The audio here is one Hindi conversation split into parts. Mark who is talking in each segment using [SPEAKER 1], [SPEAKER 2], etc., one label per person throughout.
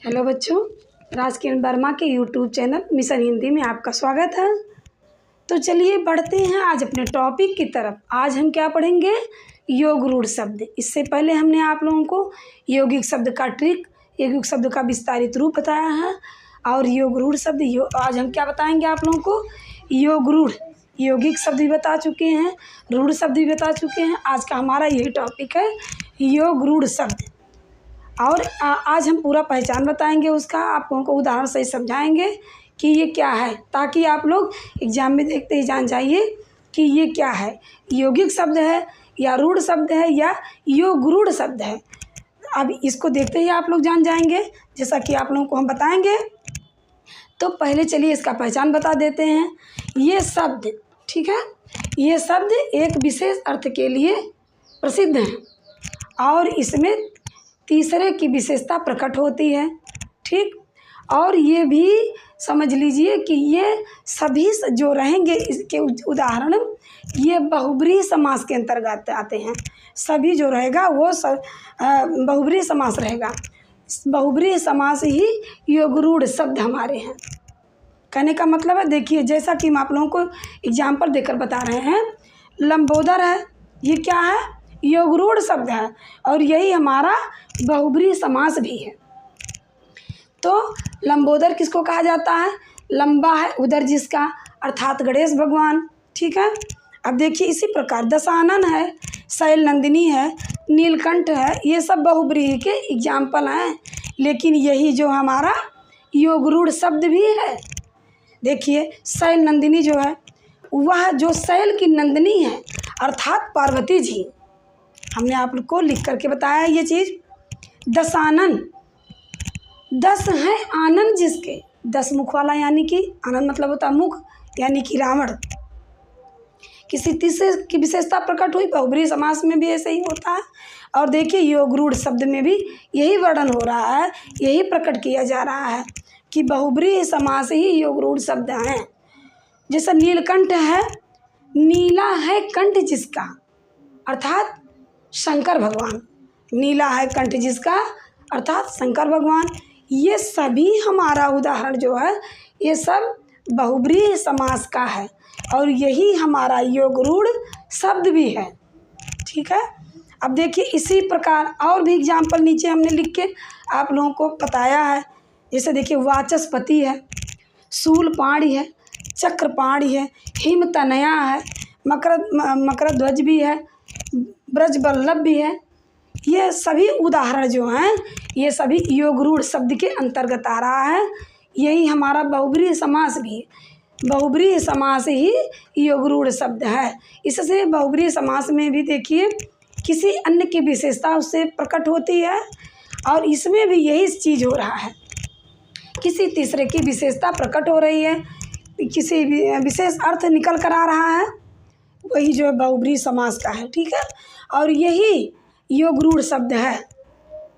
[SPEAKER 1] हेलो बच्चों, राजकिरण वर्मा के यूट्यूब चैनल मिशन हिंदी में आपका स्वागत है। तो चलिए बढ़ते हैं आज अपने टॉपिक की तरफ। आज हम क्या पढ़ेंगे? योग रूढ़ शब्द। इससे पहले हमने आप लोगों को यौगिक शब्द का ट्रिक, यौगिक शब्द का विस्तारित रूप बताया है और योग रूढ़ शब्द आज हम क्या बताएंगे आप लोगों को? योग रूढ़। यौगिक शब्द भी बता चुके हैं, रूढ़ शब्द भी बता चुके हैं। आज का हमारा यही टॉपिक है, योग रूढ़ शब्द। और आज हम पूरा पहचान बताएंगे उसका, आप लोगों को उदाहरण से समझाएंगे कि ये क्या है, ताकि आप लोग एग्जाम में देखते ही जान जाइए कि ये क्या है, यौगिक शब्द है या रूढ़ शब्द है या योग रूढ़ शब्द है। अब इसको देखते ही आप लोग जान जाएंगे, जैसा कि आप लोगों को हम बताएंगे। तो पहले चलिए इसका पहचान बता देते हैं। ये शब्द, ठीक है, ये शब्द एक विशेष अर्थ के लिए प्रसिद्ध हैं और इसमें तीसरे की विशेषता प्रकट होती है, ठीक। और ये भी समझ लीजिए कि ये सभी जो रहेंगे इसके उदाहरण ये बहुब्रीहि समास के अंतर्गत आते हैं। सभी जो रहेगा वो बहुब्रीहि समास रहेगा। बहुब्रीहि समास ही योग रूढ़ शब्द हमारे हैं। कहने का मतलब है, देखिए जैसा कि हम आप लोगों को एग्जाम्पल देकर बता रहे हैं, लंबोदर है, ये क्या है? योग रूढ़ शब्द है और यही हमारा बहुब्रीहि समास भी है। तो लंबोदर किसको कहा जाता है? लंबा है उदर जिसका, अर्थात गणेश भगवान, ठीक है। अब देखिए इसी प्रकार दशानन है, शैल नंदिनी है, नीलकंठ है, ये सब बहुब्रीहि के एग्जाम्पल हैं। लेकिन यही जो हमारा योग रूढ़ शब्द भी है, देखिए शैल नंदिनी जो है, वह जो शैल की नंदिनी है अर्थात पार्वती जी, हमने आप लोग को लिख करके बताया ये चीज़। दशानन, दस है आनंद जिसके, 10 मुख वाला, यानी कि आनंद मतलब होता है मुख, यानी कि रावण। किसी तीसरे की विशेषता प्रकट हुई, बहुब्रीहि समास में भी ऐसे ही होता है। और देखिए योग रूढ़ शब्द में भी यही वर्णन हो रहा है, यही प्रकट किया जा रहा है कि बहुब्रीहि समास ही योग रूढ़ शब्द हैं। जैसे नीलकंठ है, नीला है कंठ जिसका, अर्थात शंकर भगवान। नीला है कंठ जिसका अर्थात शंकर भगवान। ये सभी हमारा उदाहरण जो है ये सब बहुब्रीहि समास का है और यही हमारा योग रूढ़ शब्द भी है, ठीक है। अब देखिए इसी प्रकार और भी एग्जाम्पल नीचे हमने लिख के आप लोगों को बताया है। जैसे देखिए वाचस्पति है, शूलपाणी है, चक्रपाणी है, हिमतनया है, मकरध्वज भी है, ब्रजवल्लभ भी है। ये सभी उदाहरण जो हैं ये सभी योग रूढ़ शब्द के अंतर्गत आ रहा है। यही हमारा बहुब्रीहि समास भी है। बहुब्रीहि समास ही योग रूढ़ शब्द है। इससे बहुब्रीहि समास में भी देखिए किसी अन्य की विशेषता उससे प्रकट होती है और इसमें भी यही चीज़ हो रहा है, किसी तीसरे की विशेषता प्रकट हो रही है, किसी विशेष अर्थ निकल कर आ रहा है, वही जो बहुब्रीहि समास का है, ठीक है। और यही योग रूढ़ शब्द है।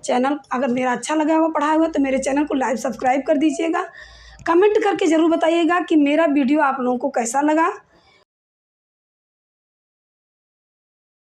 [SPEAKER 1] चैनल अगर मेरा अच्छा लगा हुआ पढ़ाया हुआ तो मेरे चैनल को लाइक सब्सक्राइब कर दीजिएगा। कमेंट करके ज़रूर बताइएगा कि मेरा वीडियो आप लोगों को कैसा लगा।